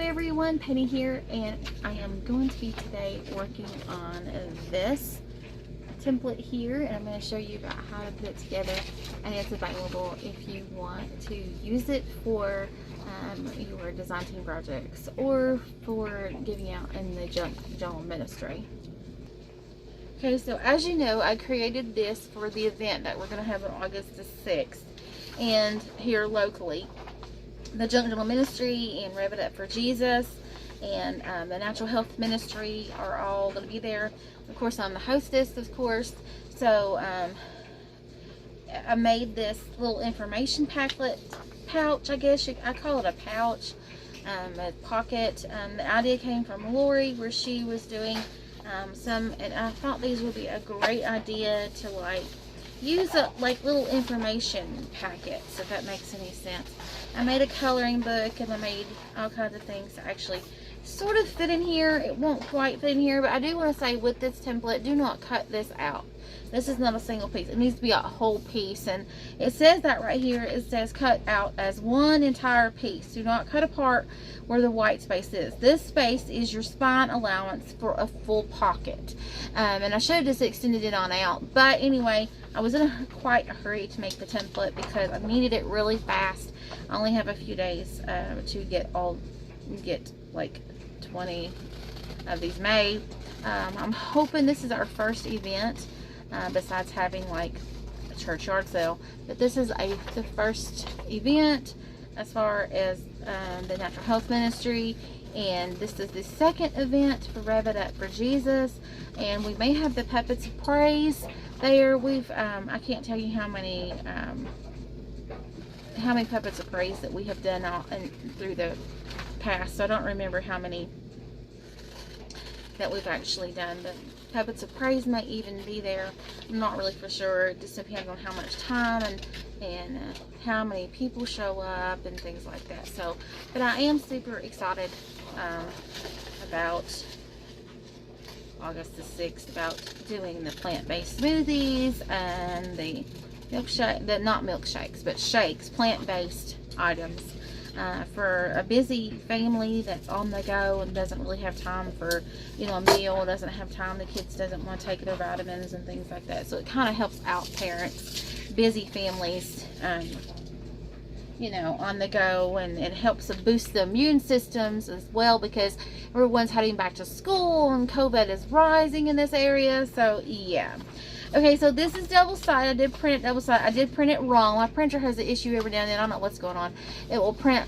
everyone, Penny here, and I am going to be today working on this template here, and I'm going to show you about how to put it together, and it's available if you want to use it for your design team projects or for giving out in the junk journal ministry. Okay, so as you know, I created this for the event that we're going to have on August the 6th, and here locally. The Junk Journal Ministry and Rev It Up for Jesus and the Natural Health Ministry are all going to be there. Of course, I'm the hostess, of course. So I made this little information pouch, I guess I call it a pouch, a pocket. The idea came from Lori, where she was doing and I thought these would be a great idea to use like little information packets, if that makes any sense. I made a coloring book and I made all kinds of things to actually sort of fit in here. It won't quite fit in here, but I do want to say with this template, do not cut this out. This is not a single piece. It needs to be a whole piece, and it says that right here. It says cut out as one entire piece. Do not cut apart where the white space is. This space is your spine allowance for a full pocket. And I should have just extended it on out, but anyway, I was in quite a hurry to make the template because I needed it really fast. I only have a few days to get like 20 of these made. I'm hoping this is our first event besides having like a churchyard sale, but this is the first event as far as the Natural Health Ministry, and this is the second event for Rev It Up for Jesus, and we may have the Puppets of Praise there. We've I can't tell you how many Puppets of Praise that we have done through the past, so I don't remember how many that we've actually done, but Puppets of Praise might even be there. I'm not really for sure. It just depends on how much time and how many people show up and things like that. So, but I am super excited about August the 6th, about doing the plant-based smoothies and the milkshake, not milkshakes, but shakes, plant-based items. For a busy family that's on the go and doesn't really have time for, a meal, doesn't have time, the kids doesn't want to take their vitamins and things like that. So it kind of helps out parents, busy families, on the go, and it helps boost the immune systems as well, because everyone's heading back to school and COVID is rising in this area. So yeah. Okay, so this is double-sided. I did print it double-sided. I did print it wrong. My printer has an issue every now and then. I don't know what's going on. It will print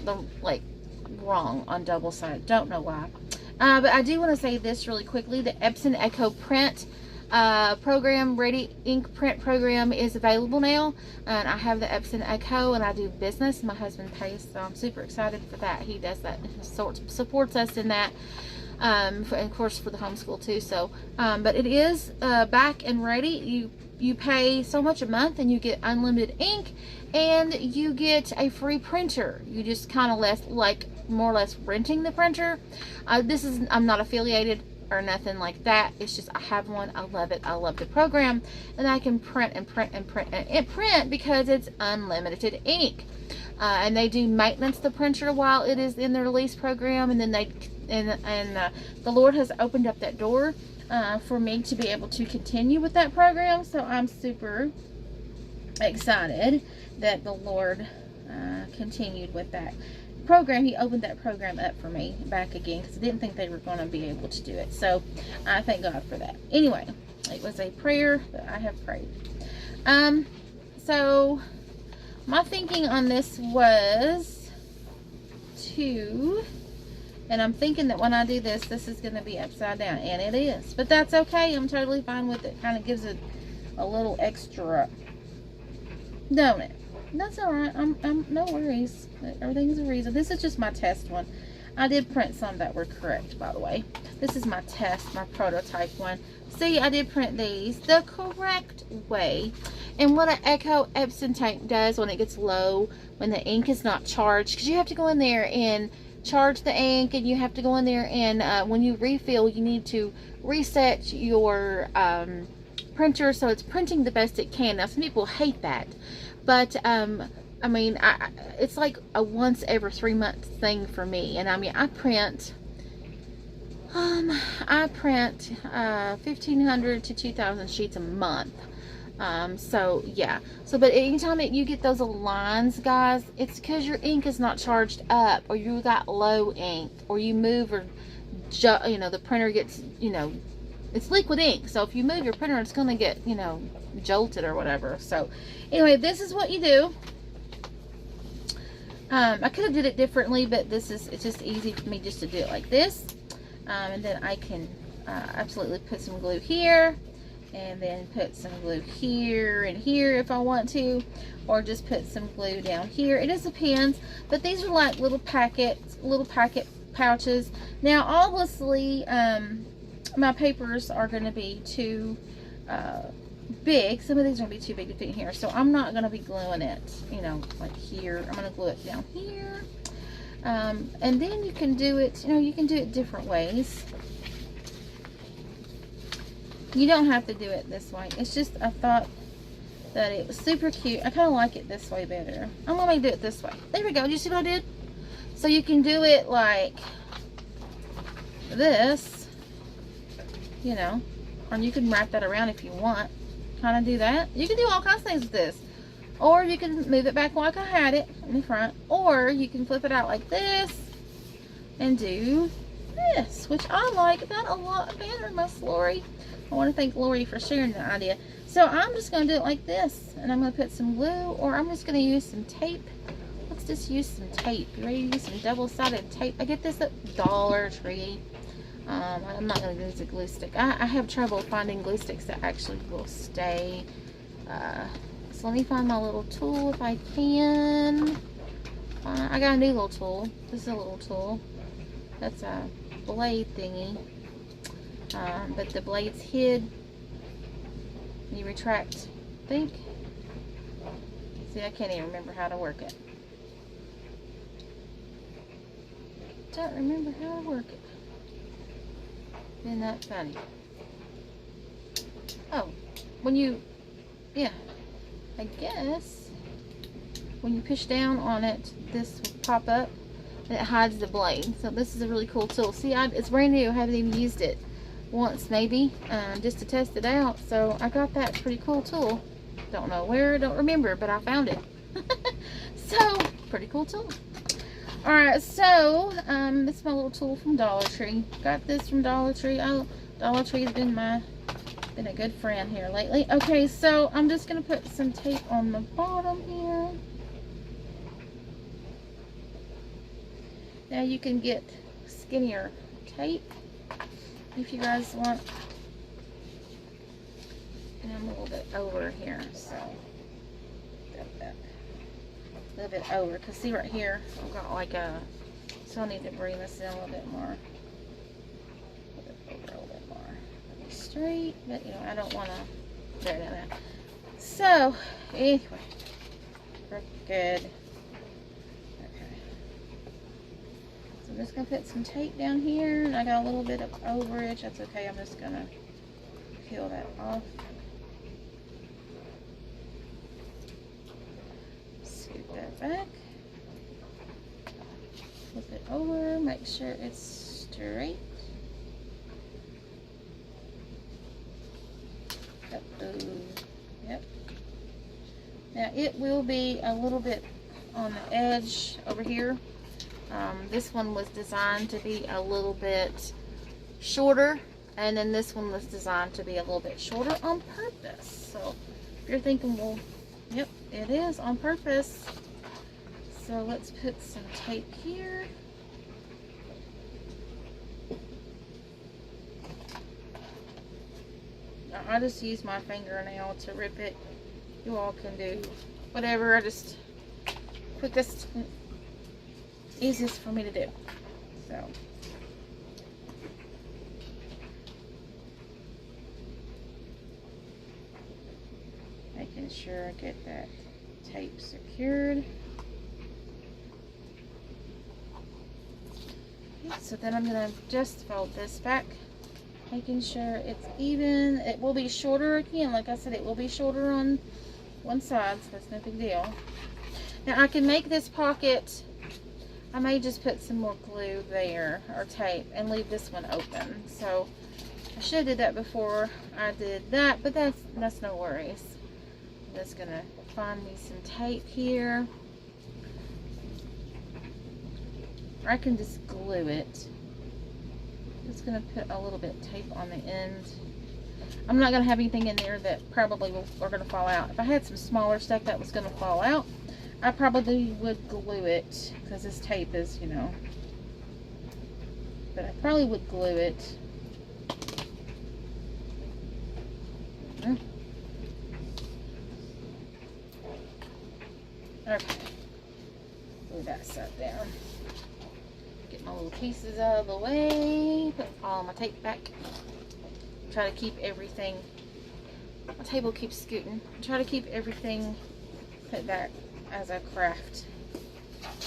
wrong on double-sided. Don't know why. But I do want to say this really quickly. The Epson Echo Print program, Ready Ink Print program, is available now. And I have the Epson Echo, and I do business. My husband pays, so I'm super excited for that. He does that. He supports us in that. And of course for the homeschool too. So but it is back and ready. You pay so much a month and you get unlimited ink, and you get a free printer. You just kind of more or less renting the printer. I'm not affiliated or nothing like that. It's just I have one. I love it. I love the program, and I can print and print and print and print because it's unlimited ink. And they do maintenance the printer while it is in the release program, and then the Lord has opened up that door for me to be able to continue with that program. So I'm super excited that the Lord continued with that program. He opened that program up for me back again, because I didn't think they were going to be able to do it. So I thank God for that. Anyway, it was a prayer that I have prayed. So my thinking on this was and I'm thinking that when I do this is going to be upside down, and it is, but that's okay. I'm totally fine with it. Kind of gives it a little extra, don't it? That's all right. I'm no worries. Everything's a reason. This is just my test one. I did print some that were correct, by the way. This is my test, my prototype one. See, I did print these the correct way. And what an Echo Epson tank does when it gets low, when the ink is not charged, because you have to go in there and charge the ink, and you have to go in there and when you refill, you need to reset your printer so it's printing the best it can. Now, some people hate that, but I mean, it's like a once every 3 month thing for me. And I mean, I print 1,500 to 2,000 sheets a month. So yeah. So, but anytime you get those little lines, guys, it's because your ink is not charged up, or you got low ink, or you move, or you know, the printer gets, you know, it's liquid ink. So if you move your printer, it's gonna get, you know, jolted or whatever. So anyway, this is what you do. I could have did it differently, but it's just easy for me just to do it like this. And then I can absolutely put some glue here, and then put some glue here and here if I want to, or just put some glue down here. It just depends, but these are like little packet pouches. Now obviously my papers are going to be too big. Some of these are going to be too big to fit in here, so I'm not going to be gluing it, you know, like here. I'm going to glue it down here. And then you can do it, you know, you can do it different ways. You don't have to do it this way. It's just, I thought that it was super cute. I kind of like it this way better. I'm going to do it this way. There we go. Did you see what I did? So you can do it like this, you know, or you can wrap that around if you want. Kind of do that. You can do all kinds of things with this. Or you can move it back like I had it in the front. Or you can flip it out like this and do this, which I like that a lot better, Miss Lori. I want to thank Lori for sharing the idea. So I'm just going to do it like this. And I'm going to put some glue, or I'm just going to use some tape. Let's just use some tape. You ready to use some double-sided tape? I get this at Dollar Tree. I'm not going to use a glue stick. I have trouble finding glue sticks that actually will stay. So let me find my little tool if I can. I got a new little tool. This is a little tool. That's a blade thingy. But the blade's hid. You retract, I think. See, I can't even remember how to work it. Don't remember how to work it. Isn't that funny? Oh, when you, yeah, I guess when you push down on it, this will pop up and it hides the blade. So this is a really cool tool. See, it's brand new. I haven't even used it once, maybe, just to test it out. So I got that pretty cool tool. Don't know where, don't remember, but I found it. So pretty cool tool. Alright, so this is my little tool from Dollar Tree. Got this from Dollar Tree. Oh, Dollar Tree has been a good friend here lately. Okay, so I'm just gonna put some tape on the bottom here. Now you can get skinnier tape if you guys want. And I'm a little bit over here, so got that a little bit over, because see right here I've got like a, so I need to bring this in a little bit more, a little bit more straight, but you know, I don't want to, there. So anyway, we're good. Okay, so I'm just gonna put some tape down here, and I got a little bit of overage. That's okay. I'm just gonna peel that off. Back, flip it over, make sure it's straight. Yep. Now it will be a little bit on the edge over here. This one was designed to be a little bit shorter, and then this one was designed to be a little bit shorter on purpose. So if you're thinking, well, yep, it is on purpose. So let's put some tape here. Now, I just use my fingernail to rip it. You all can do whatever. I just quickest, easiest for me to do. So making sure I get that tape secured. So then I'm going to just fold this back, making sure it's even. It will be shorter again. Like I said, it will be shorter on one side, so that's no big deal. Now I can make this pocket, I may just put some more glue there or tape and leave this one open. So I should have did that before I did that, but that's no worries. I'm just gonna find me some tape here. Or I can just glue it. Just gonna put a little bit of tape on the end. I'm not gonna have anything in there that probably are gonna fall out. If I had some smaller stuff that was gonna fall out, I probably would glue it, because this tape is, you know, but I probably would glue it. Okay, glue that stuff down. Get my little pieces out of the way, put all my tape back. Try to keep everything, my table keeps scooting. Try to keep everything put back as I craft.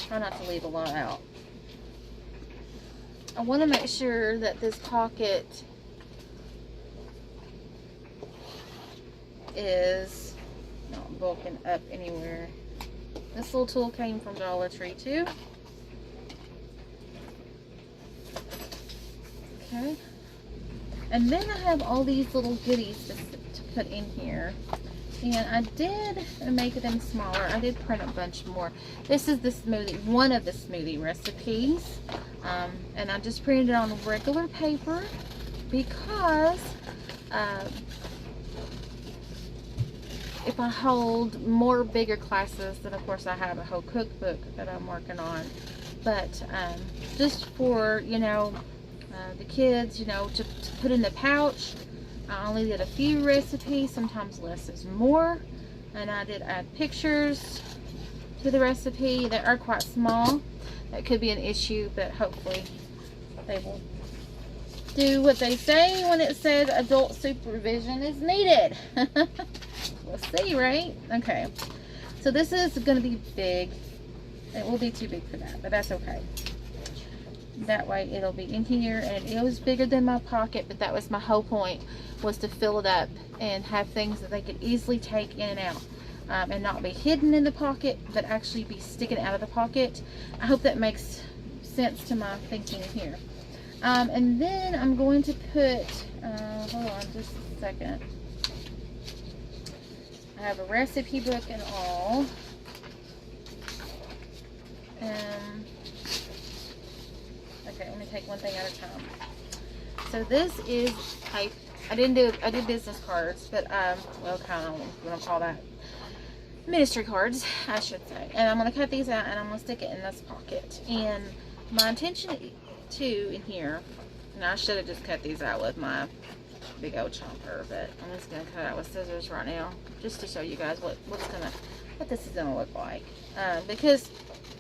Try not to leave a lot out. I want to make sure that this pocket is not bulking up anywhere. This little tool came from Dollar Tree too. Okay. And then I have all these little goodies to put in here. And I did make them smaller. I did print a bunch more. This is the smoothie, one of the smoothie recipes. And I just printed it on regular paper because if I hold more bigger classes, then of course I have a whole cookbook that I'm working on. But just for, you know, the kids, you know, to put in the pouch, I only did a few recipes. Sometimes less is more. And I did add pictures to the recipe that are quite small. That could be an issue, but hopefully they will do what they say when it says adult supervision is needed. We'll see, right? Okay. So this is going to be big. It will be too big for that, but that's okay. That way it'll be in here, and it was bigger than my pocket, but that was my whole point, was to fill it up and have things that they could easily take in and out, and not be hidden in the pocket, but actually be sticking out of the pocket. I hope that makes sense to my thinking here. And then I'm going to put, hold on just a second. I have a recipe book and all. Okay, let me take one thing at a time. So this is I did business cards, but well, kind of what I'm call that, ministry cards, I should say. And I'm gonna cut these out and I'm gonna stick it in this pocket. And my intention too in here, and I should have just cut these out with my big old chomper, but I'm just gonna cut out with scissors right now, just to show you guys what this is gonna look like. Because,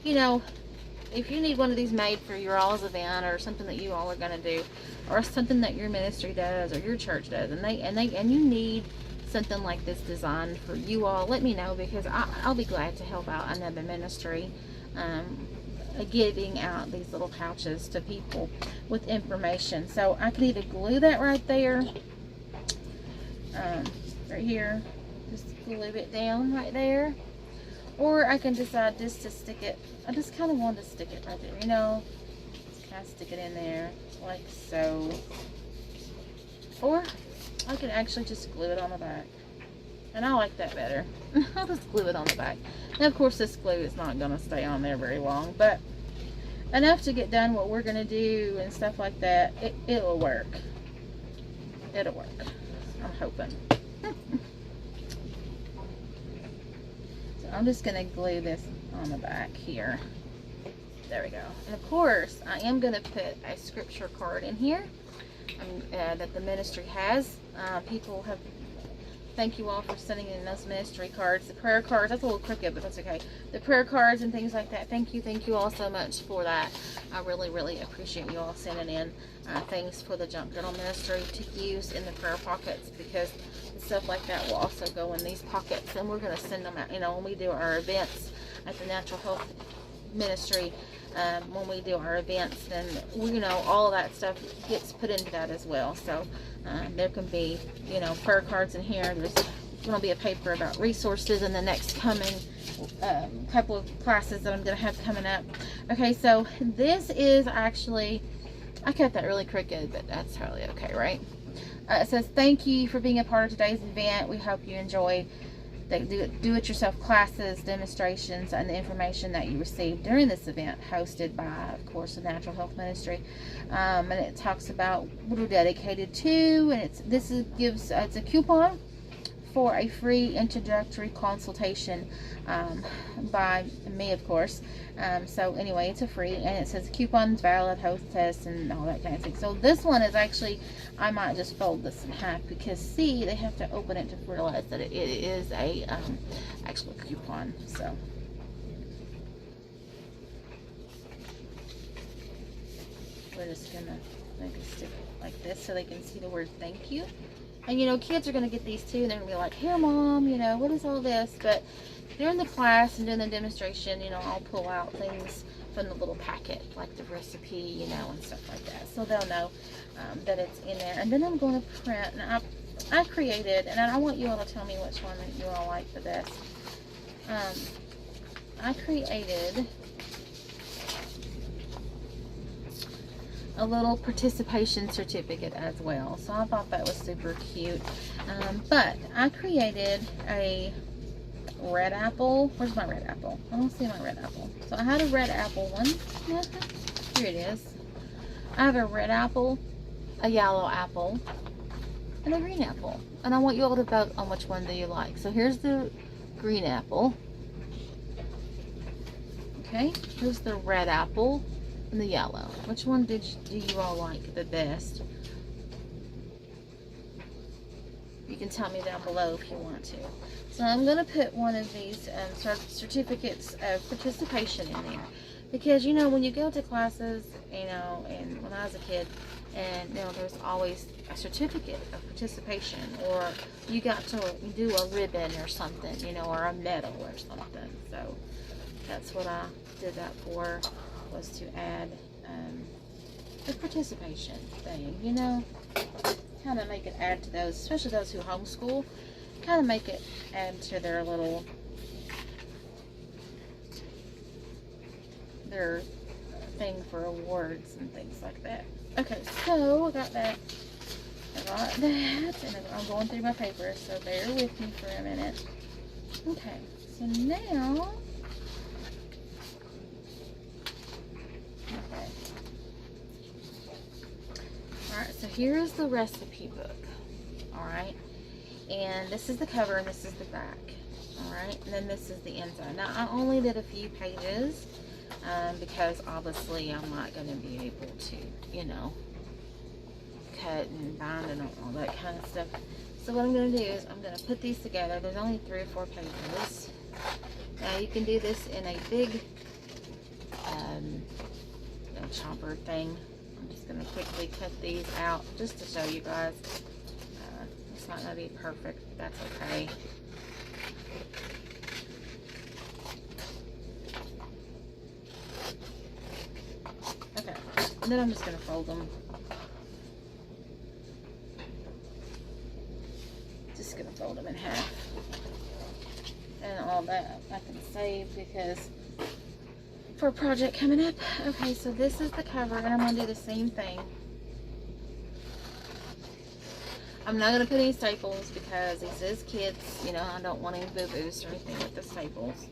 you know, if you need one of these made for your all's event, or something that you all are going to do, or something that your ministry does or your church does, and you need something like this designed for you all, let me know, because I'll be glad to help out another ministry giving out these little pouches to people with information. So I can either glue that right there, right here, just glue it down right there, or I can decide just to stick it. I just kind of want to stick it right there, you know, just kind of stick it in there like so. Or I can actually just glue it on the back, and I like that better. I'll just glue it on the back. Now of course this glue is not going to stay on there very long, but enough to get done what we're going to do and stuff like that. It'll work. It'll work, I'm hoping. So I'm just going to glue this on the back here. There we go. And of course I am going to put a scripture card in here that the ministry has. People have, thank you all for sending in those ministry cards. The prayer cards, that's a little crooked, but that's okay. The prayer cards and things like that, thank you all so much for that. I really appreciate you all sending in things for the Junk Journal ministry to use in the prayer pockets, because stuff like that will also go in these pockets, and we're going to send them out, you know, when we do our events at the Natural Health Ministry. When we do our events, then we, you know, all of that stuff gets put into that as well. So there can be, you know, prayer cards in here. There's going to be a paper about resources in the next coming couple of classes that I'm going to have coming up. Okay, so this is actually, I cut that really crooked, but that's totally okay, right? It says, thank you for being a part of today's event. We hope you enjoy the do-it-yourself classes, demonstrations, and the information that you received during this event, hosted by, of course, the Natural Health Ministry. And it talks about what we're dedicated to, and it's a coupon for a free introductory consultation by me, of course. So anyway, it's a free, and it says coupons valid, host test, and all that kind of thing. So this one is actually, I might just fold this in half, because see, they have to open it to realize that it is a actual coupon. So we're just gonna maybe stick it like this so they can see the word thank you. And you know, kids are going to get these too, and they're going to be like, here Mom, you know, what is all this? But during the class and during the demonstration, you know, I'll pull out things from the little packet, like the recipe, you know, and stuff like that. So they'll know that it's in there. And then I'm going to print, and I created, and I want you all to tell me which one that you all like the best. I created a little participation certificate as well, so I thought that was super cute. But I created a red apple. Where's my red apple? I don't see my red apple. So I had a red apple one. Here it is. I have a red apple, a yellow apple, and a green apple, and I want you all to vote on which one do you like. So here's the green apple. Okay, here's the red apple and the yellow. Which one do you all like the best? You can tell me down below if you want to. So I'm going to put one of these certificates of participation in there, because you know, when you go to classes, you know, and when I was a kid, and you know, there's always a certificate of participation, or you got to do a ribbon or something, you know, or a medal or something. So that's what I did that for, was to add the participation thing, you know, kind of make it add to those, especially those who homeschool, kind of make it add to their little, their thing for awards and things like that. Okay, so I got that, and I'm going through my papers, so bear with me for a minute. Okay, so now, okay. Alright, so here's the recipe book. Alright, and this is the cover and this is the back. Alright, and then this is the inside. Now, I only did a few pages because obviously I'm not going to be able to, you know, cut and bind and all that kind of stuff. So what I'm going to do is I'm going to put these together. There's only 3 or 4 pages. Now, you can do this in a big you know, chopper thing. I'm just going to quickly cut these out just to show you guys. It's not going to be perfect, but that's okay. Okay, and then I'm just going to fold them. Just going to fold them in half. And all that I can save because for a project coming up. Okay, so this is the cover, and I'm going to do the same thing. I'm not going to put any staples because this is kids, you know, I don't want any boo-boos or anything with the staples.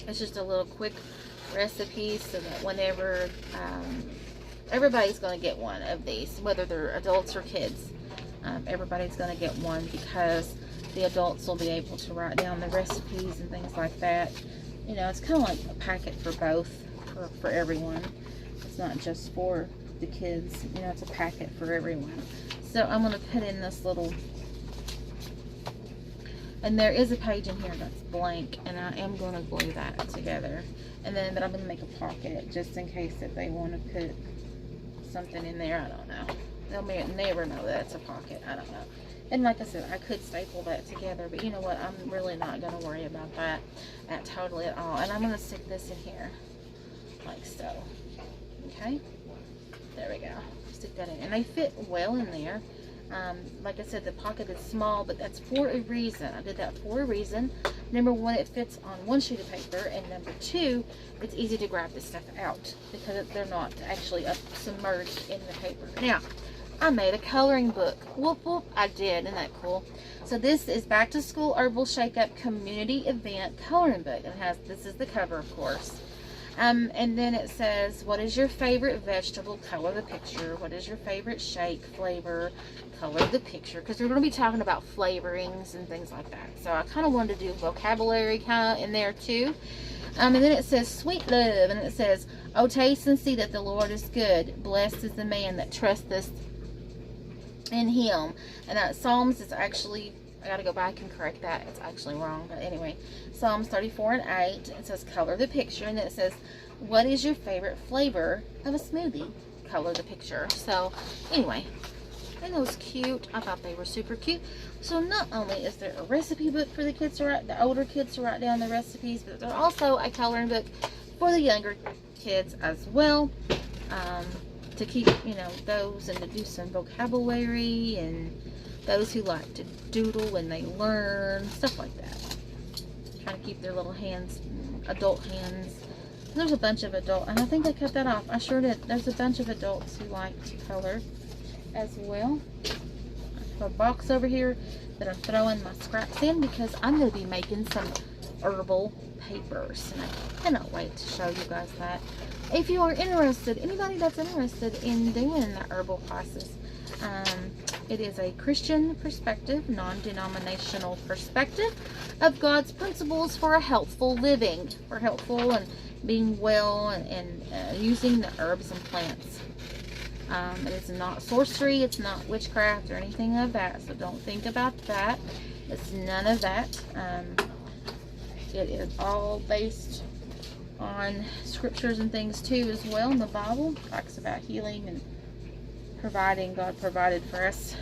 It's just a little quick recipe so that whenever, everybody's going to get one of these, whether they're adults or kids. Everybody's going to get one because the adults will be able to write down the recipes and things like that. You know, it's kind of like a packet for both, for everyone. It's not just for the kids, you know, it's a packet for everyone. So I'm going to put in this little, and there is a page in here that's blank, and I am going to glue that together. And then, but I'm going to make a pocket just in case that they want to put something in there. I don't know. They'll never know that it's a pocket. I don't know. And like I said, I could staple that together, but you know what? I'm really not going to worry about that totally at all. And I'm going to stick this in here like so. Okay? There we go. Stick that in. And they fit well in there. Like I said, the pocket is small, but that's for a reason. I did that for a reason. Number one, it fits on one sheet of paper, and number two, it's easy to grab this stuff out because they're not actually submerged in the paper. Now, I made a coloring book. Whoop whoop, I did. Isn't that cool? So this is Back to School Herbal Shake Up Community Event Coloring Book. It has, this is the cover, of course. And then it says, what is your favorite vegetable? Color the picture. What is your favorite shake flavor? Color the picture. Because we're going to be talking about flavorings and things like that. So I kind of wanted to do vocabulary kind of in there too. And then it says, sweet love. And it says, oh, taste and see that the Lord is good. Blessed is the man that trusteth in him. And that Psalms is actually, I gotta go back and correct that, it's actually wrong, but anyway, Psalms 34 and 8, it says color the picture, and then it says, what is your favorite flavor of a smoothie? Color the picture. So anyway, I think it was cute. I thought they were super cute. So not only is there a recipe book for the kids to write, the older kids to write down the recipes, but there's also a coloring book for the younger kids as well. To keep, you know, those and to do some vocabulary, and those who like to doodle when they learn, stuff like that. Trying to keep their little hands, adult hands. There's a bunch of adult, and I think I cut that off. I sure did. There's a bunch of adults who like to color as well. I have a box over here that I'm throwing my scraps in because I'm going to be making some herbal papers, and I cannot wait to show you guys that. If you are interested, anybody that's interested in doing the herbal classes, it is a Christian perspective, non-denominational perspective of God's principles for a healthful living, for healthful and being well, and using the herbs and plants. It is not sorcery, it's not witchcraft or anything of that, so don't think about that. It's none of that. It is all based on scriptures and things too as well. In the Bible talks about healing and providing. God provided for us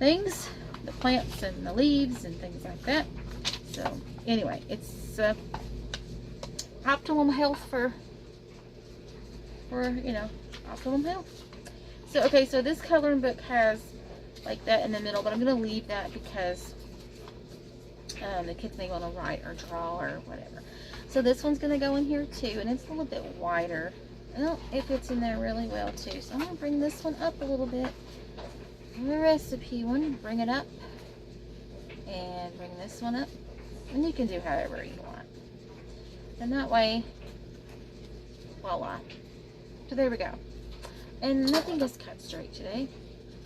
things, the plants and the leaves and things like that. So anyway, it's optimum health for you know, optimum health. So okay, so this coloring book has like that in the middle, but I'm going to leave that because the kids may want to write or draw or whatever. So this one's going to go in here too, and it's a little bit wider. Well, it fits in there really well too. So I'm going to bring this one up a little bit. The recipe one, bring it up, and bring this one up, and you can do however you want. And that way, voila. So there we go. And nothing is cut straight today.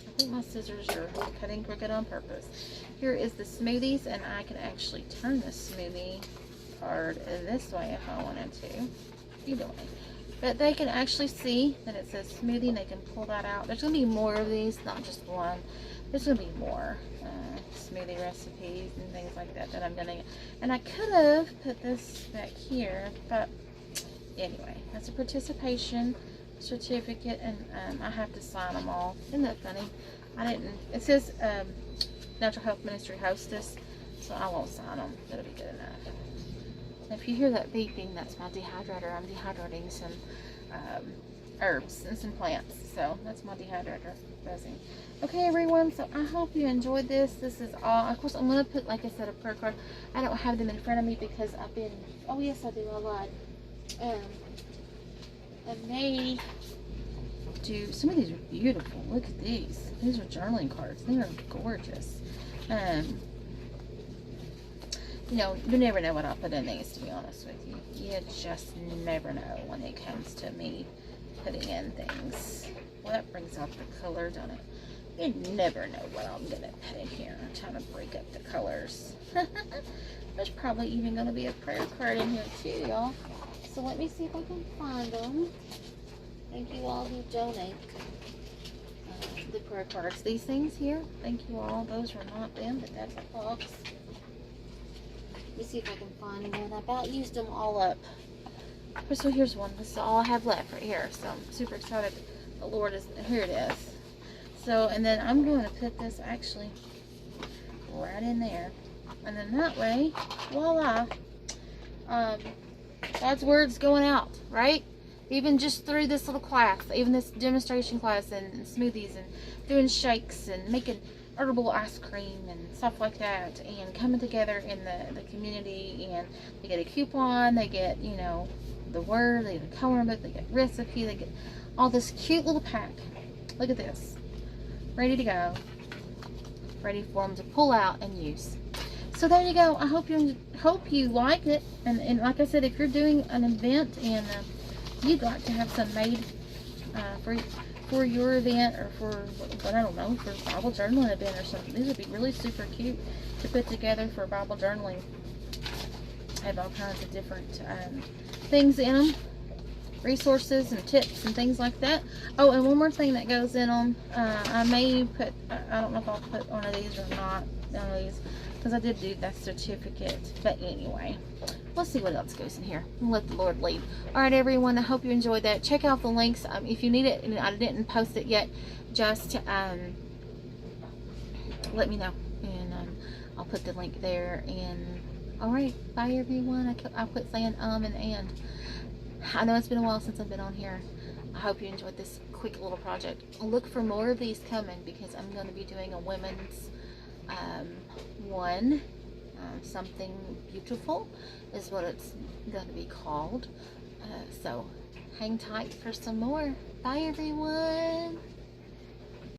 I think my scissors are cutting crooked on purpose. Here is the smoothies, and I can actually turn the smoothie card this way if I wanted to. Either way. But they can actually see that it says smoothie, and they can pull that out. There's going to be more of these, not just one. There's going to be more smoothie recipes and things like that that I'm going to... And I could have put this back here, but anyway, that's a participation certificate, and I have to sign them all. Isn't that funny? I didn't... It says Natural Health Ministry Hostess, so I won't sign them. That'll be good enough. If you hear that beeping, that's my dehydrator. I'm dehydrating some herbs and some plants. So that's my dehydrator buzzing. Okay, everyone. So I hope you enjoyed this. This is all. Of course, I'm going to put, like I said, a prayer card. I don't have them in front of me because I've been... Oh, yes, I do. I lied. I may do... Some of these are beautiful. Look at these. These are journaling cards. They are gorgeous. You know, you never know what I'll put in these, to be honest with you. You just never know when it comes to me putting in things. Well, that brings out the color, don't it? You never know what I'm going to put in here. I'm trying to break up the colors. There's probably even going to be a prayer card in here, too, y'all. So let me see if I can find them. Thank you all who donate the prayer cards. These things here, thank you all. Those are not them, but that's a box. Let me see if I can find one. I about used them all up. So here's one. This is all I have left right here. So I'm super excited. The Lord is, here it is. So, and then I'm going to put this actually right in there. And then that way, voila, God's word's going out, right? even just through this little class, even this demonstration class, and smoothies, and doing shakes, and making herbal ice cream and stuff like that, and coming together in the community. And they get a coupon, they get, you know, the word, they get a coloring book, they get recipe, they get all this cute little pack. Look at this, ready to go, ready for them to pull out and use. So there you go. I hope you like it. And like I said, if you're doing an event and you'd like to have some made for your event, or for what, I don't know, for a Bible journaling event or something, these would be really super cute to put together for Bible journaling. Have all kinds of different things in them, resources and tips and things like that. Oh, and one more thing that goes in them, I may put, I don't know if I'll put one of these or not, one of these, because I did do that certificate. But anyway, we'll see what else goes in here. We'll let the Lord lead. Alright everyone, I hope you enjoyed that. Check out the links if you need it, and I didn't post it yet, just let me know, and I'll put the link there. And alright, bye everyone. I quit saying and. I know it's been a while since I've been on here. I hope you enjoyed this quick little project. Look for more of these coming, because I'm going to be doing a women's one. Something beautiful is what it's going to be called. So hang tight for some more. Bye everyone.